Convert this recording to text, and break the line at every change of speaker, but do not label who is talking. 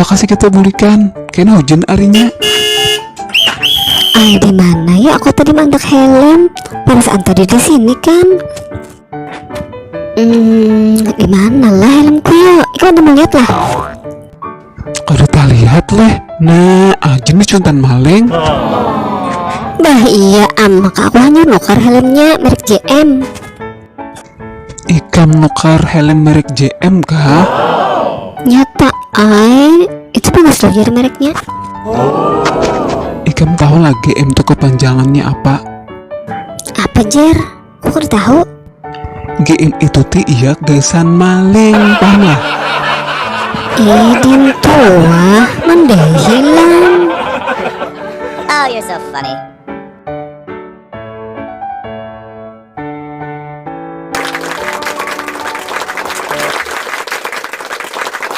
Allah kasih kita belikan kena hujan arinya.
Di mana ya? Aku tadi mandak helm. Perasaan tadi di sini kan. Di mana lah helmku ya? Iku udah melihat lah.
Udah tak lihat leh. Nah, aja nih contan maling.
Bah iya maka aku hanya nukar helmnya merek JM.
Ikam nukar helm merek JM kah?
Nyata itu bagus loh ya mereknya.
Ikam tahu lah GM itu kepanjangannya apa?
Apa Jer? Kok udah tahu?
GM itu iya gesan maling, paham lah?
Din tua, mendeh hilang.
Oh, you're so funny.